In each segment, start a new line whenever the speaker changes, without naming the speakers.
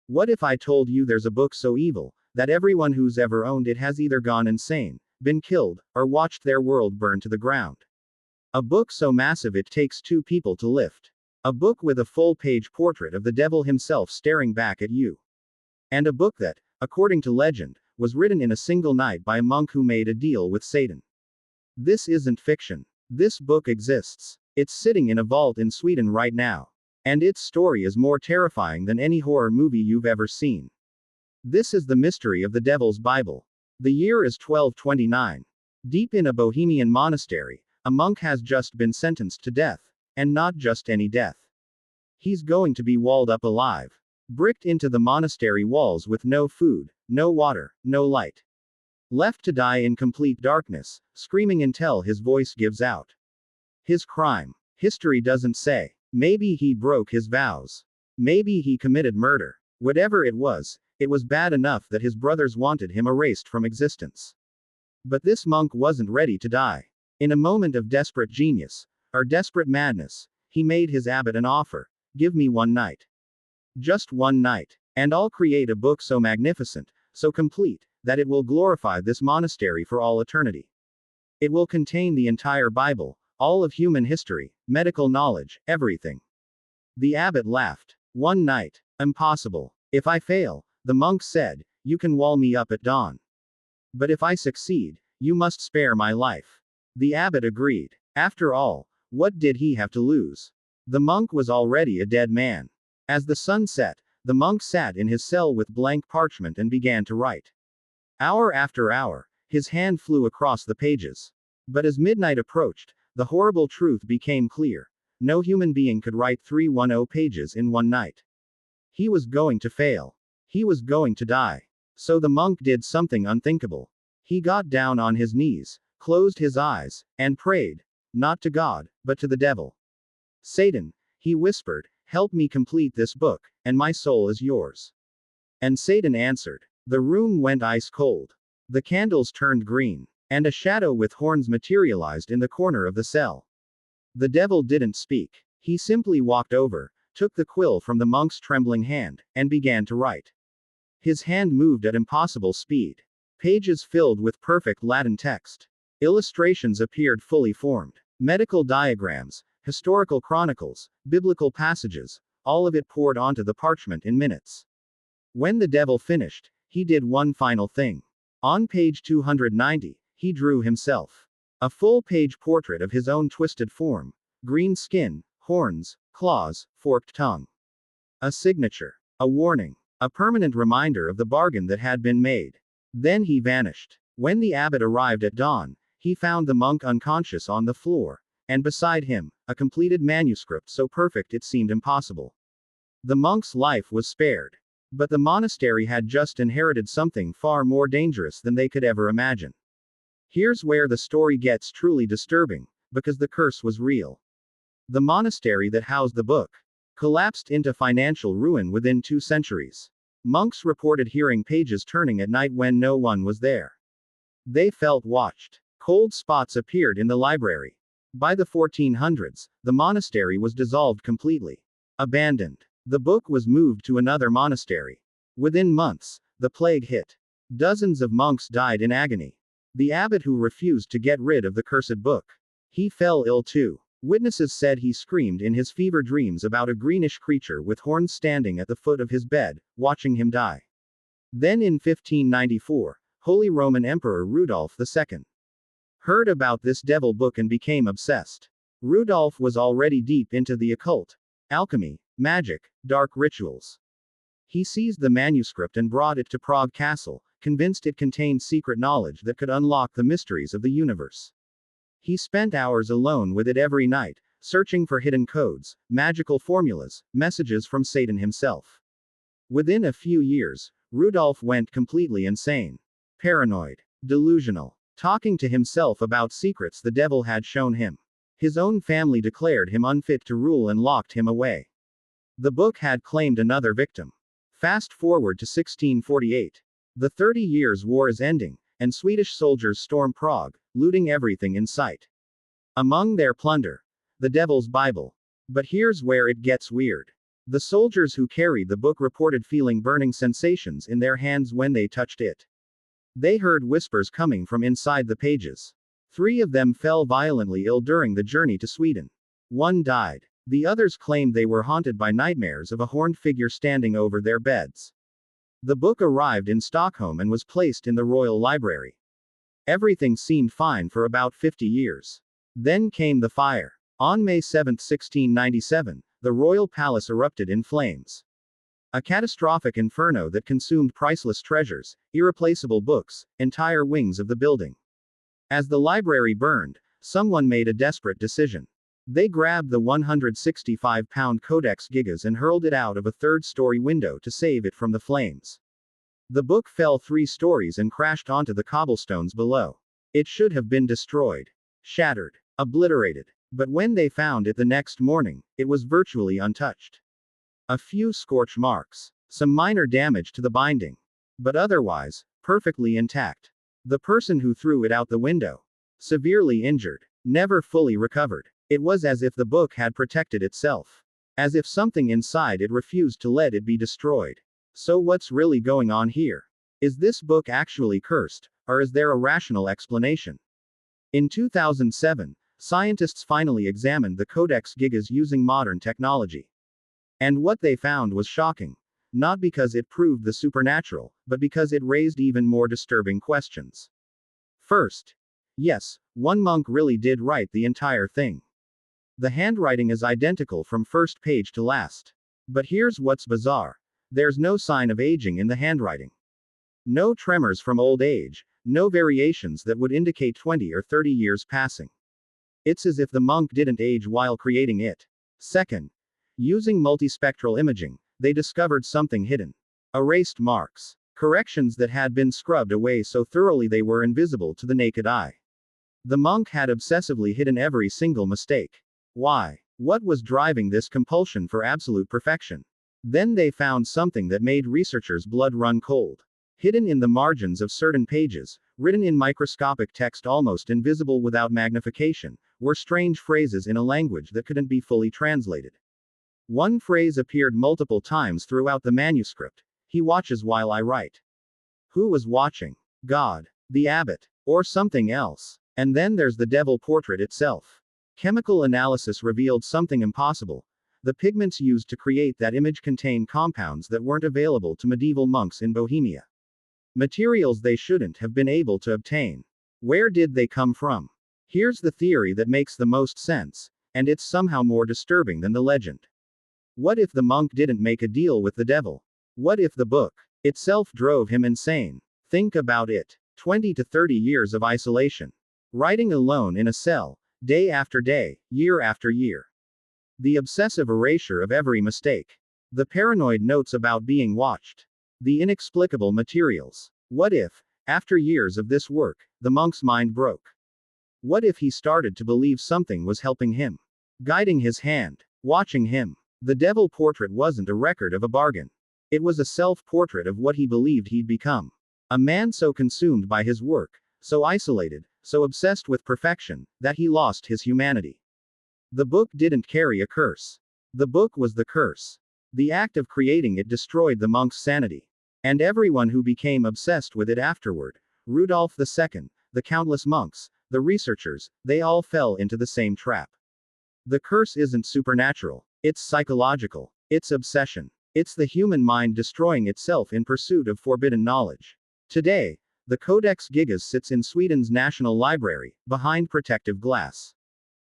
What if I told you there's a book so evil, that everyone who's ever owned it has either gone insane, been killed, or watched their world burn to the ground? A book so massive it takes two people to lift. A book with a full-page portrait of the devil himself staring back at you. And a book that, according to legend, was written in a single night by a monk who made a deal with Satan. This isn't fiction. This book exists. It's sitting in a vault in Sweden right now. And its story is more terrifying than any horror movie you've ever seen. This is the mystery of the Devil's Bible. The year is 1229. Deep in a Bohemian monastery, a monk has just been sentenced to death. And not just any death. He's going to be walled up alive. Bricked into the monastery walls with no food, no water, no light. Left to die in complete darkness, screaming until his voice gives out. His crime. History doesn't say. Maybe he broke his vows. Maybe he committed murder. Whatever it was bad enough that his brothers wanted him erased from existence. But this monk wasn't ready to die. In a moment of desperate genius, or desperate madness, he made his abbot an offer. Give me one night. Just one night. And I'll create a book so magnificent, so complete, that it will glorify this monastery for all eternity. It will contain the entire Bible, all of human history, medical knowledge, everything. The abbot laughed. One night. Impossible. If I fail, the monk said, you can wall me up at dawn. But if I succeed, you must spare my life. The abbot agreed. After all, what did he have to lose? The monk was already a dead man. As the sun set, the monk sat in his cell with blank parchment and began to write. Hour after hour, his hand flew across the pages. But as midnight approached, the horrible truth became clear. No human being could write 310 pages in one night. He was going to fail. He was going to die. So the monk did something unthinkable. He got down on his knees, closed his eyes, and prayed. Not to God, but to the devil. Satan, he whispered, help me complete this book, and my soul is yours. And Satan answered. The room went ice cold. The candles turned green, and a shadow with horns materialized in the corner of the cell. The devil didn't speak. He simply walked over, took the quill from the monk's trembling hand, and began to write. His hand moved at impossible speed. Pages filled with perfect Latin text. Illustrations appeared fully formed. Medical diagrams, historical chronicles, biblical passages, all of it poured onto the parchment in minutes. When the devil finished, he did one final thing. On page 290, he drew himself. A full-page portrait of his own twisted form, green skin, horns, claws, forked tongue. A signature. A warning. A permanent reminder of the bargain that had been made. Then he vanished. When the abbot arrived at dawn, he found the monk unconscious on the floor, and beside him, a completed manuscript so perfect it seemed impossible. The monk's life was spared. But the monastery had just inherited something far more dangerous than they could ever imagine. Here's where the story gets truly disturbing, because the curse was real. The monastery that housed the book collapsed into financial ruin within 2 centuries. Monks reported hearing pages turning at night when no one was there. They felt watched. Cold spots appeared in the library. By the 1400s, the monastery was dissolved completely. Abandoned. The book was moved to another monastery. Within months, the plague hit. Dozens of monks died in agony. The abbot who refused to get rid of the cursed book. He fell ill too. Witnesses said he screamed in his fever dreams about a greenish creature with horns standing at the foot of his bed, watching him die. Then in 1594, Holy Roman Emperor Rudolph II heard about this devil book and became obsessed. Rudolph was already deep into the occult, alchemy, magic, dark rituals. He seized the manuscript and brought it to Prague Castle, convinced it contained secret knowledge that could unlock the mysteries of the universe. He spent hours alone with it every night, searching for hidden codes, magical formulas, messages from Satan himself. Within a few years, Rudolph went completely insane. Paranoid. Delusional. Talking to himself about secrets the devil had shown him. His own family declared him unfit to rule and locked him away. The book had claimed another victim. Fast forward to 1648. The 30 Years' War is ending, and Swedish soldiers storm Prague, looting everything in sight. Among their plunder, the Devil's Bible. But here's where it gets weird. The soldiers who carried the book reported feeling burning sensations in their hands when they touched it. They heard whispers coming from inside the pages. 3 of them fell violently ill during the journey to Sweden. 1 died. The others claimed they were haunted by nightmares of a horned figure standing over their beds. The book arrived in Stockholm and was placed in the Royal Library. Everything seemed fine for about 50 years. Then came the fire. On May 7, 1697, the royal palace erupted in flames. A catastrophic inferno that consumed priceless treasures, irreplaceable books, entire wings of the building. As the library burned, someone made a desperate decision. They grabbed the 165-pound Codex Gigas and hurled it out of a 3rd-story window to save it from the flames. The book fell 3 stories and crashed onto the cobblestones below. It should have been destroyed. Shattered. Obliterated. But when they found it the next morning, it was virtually untouched. A few scorch marks. Some minor damage to the binding. But otherwise, perfectly intact. The person who threw it out the window. Severely injured. Never fully recovered. It was as if the book had protected itself. As if something inside it refused to let it be destroyed. So what's really going on here? Is this book actually cursed, or is there a rational explanation? In 2007, scientists finally examined the Codex Gigas using modern technology. And what they found was shocking. Not because it proved the supernatural, but because it raised even more disturbing questions. First, yes, one monk really did write the entire thing. The handwriting is identical from first page to last. But here's what's bizarre. There's no sign of aging in the handwriting. No tremors from old age, no variations that would indicate 20 or 30 years passing. It's as if the monk didn't age while creating it. Second, using multispectral imaging, they discovered something hidden. Erased marks. Corrections that had been scrubbed away so thoroughly they were invisible to the naked eye. The monk had obsessively hidden every single mistake. Why? What was driving this compulsion for absolute perfection? Then they found something that made researchers' blood run cold. Hidden in the margins of certain pages, written in microscopic text almost invisible without magnification, were strange phrases in a language that couldn't be fully translated. One phrase appeared multiple times throughout the manuscript. He watches while I write. Who was watching? God, the abbot, or something else? And then there's the devil portrait itself. Chemical analysis revealed something impossible. The pigments used to create that image contain compounds that weren't available to medieval monks in Bohemia. Materials they shouldn't have been able to obtain. Where did they come from? Here's the theory that makes the most sense, and it's somehow more disturbing than the legend. What if the monk didn't make a deal with the devil? What if the book itself drove him insane? Think about it. 20 to 30 years of isolation. Writing alone in a cell, day after day, year after year. The obsessive erasure of every mistake. The paranoid notes about being watched. The inexplicable materials. What if, after years of this work, the monk's mind broke? What if he started to believe something was helping him? Guiding his hand. Watching him. The devil portrait wasn't a record of a bargain. It was a self-portrait of what he believed he'd become. A man so consumed by his work, so isolated, so obsessed with perfection, that he lost his humanity. The book didn't carry a curse. The book was the curse. The act of creating it destroyed the monk's sanity. And everyone who became obsessed with it afterward, Rudolph II, the countless monks, the researchers, they all fell into the same trap. The curse isn't supernatural. It's psychological. It's obsession. It's the human mind destroying itself in pursuit of forbidden knowledge. Today, the Codex Gigas sits in Sweden's National Library, behind protective glass.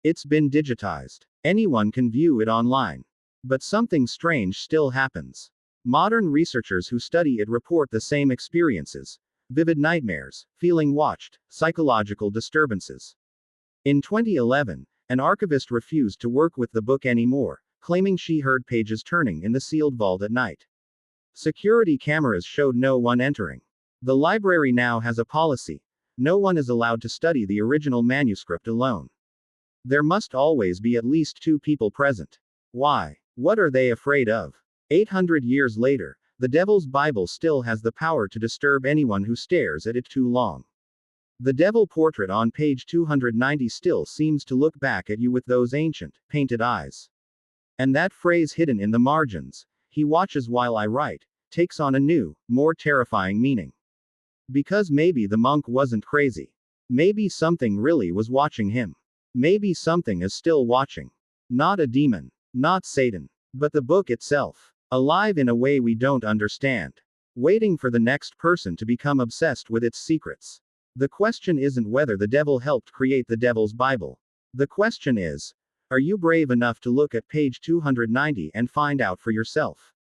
It's been digitized. Anyone can view it online. But something strange still happens. Modern researchers who study it report the same experiences: vivid nightmares, feeling watched, psychological disturbances. In 2011, an archivist refused to work with the book anymore, claiming she heard pages turning in the sealed vault at night. Security cameras showed no one entering. The library now has a policy: no one is allowed to study the original manuscript alone. There must always be at least 2 people present. Why? What are they afraid of? 800 years later, the Devil's Bible still has the power to disturb anyone who stares at it too long. The devil portrait on page 290 still seems to look back at you with those ancient, painted eyes. And that phrase hidden in the margins, "He watches while I write," takes on a new, more terrifying meaning. Because maybe the monk wasn't crazy. Maybe something really was watching him. Maybe something is still watching. Not a demon. Not Satan. But the book itself. Alive in a way we don't understand. Waiting for the next person to become obsessed with its secrets. The question isn't whether the devil helped create the devil's Bible. The question is, are you brave enough to look at page 290 and find out for yourself?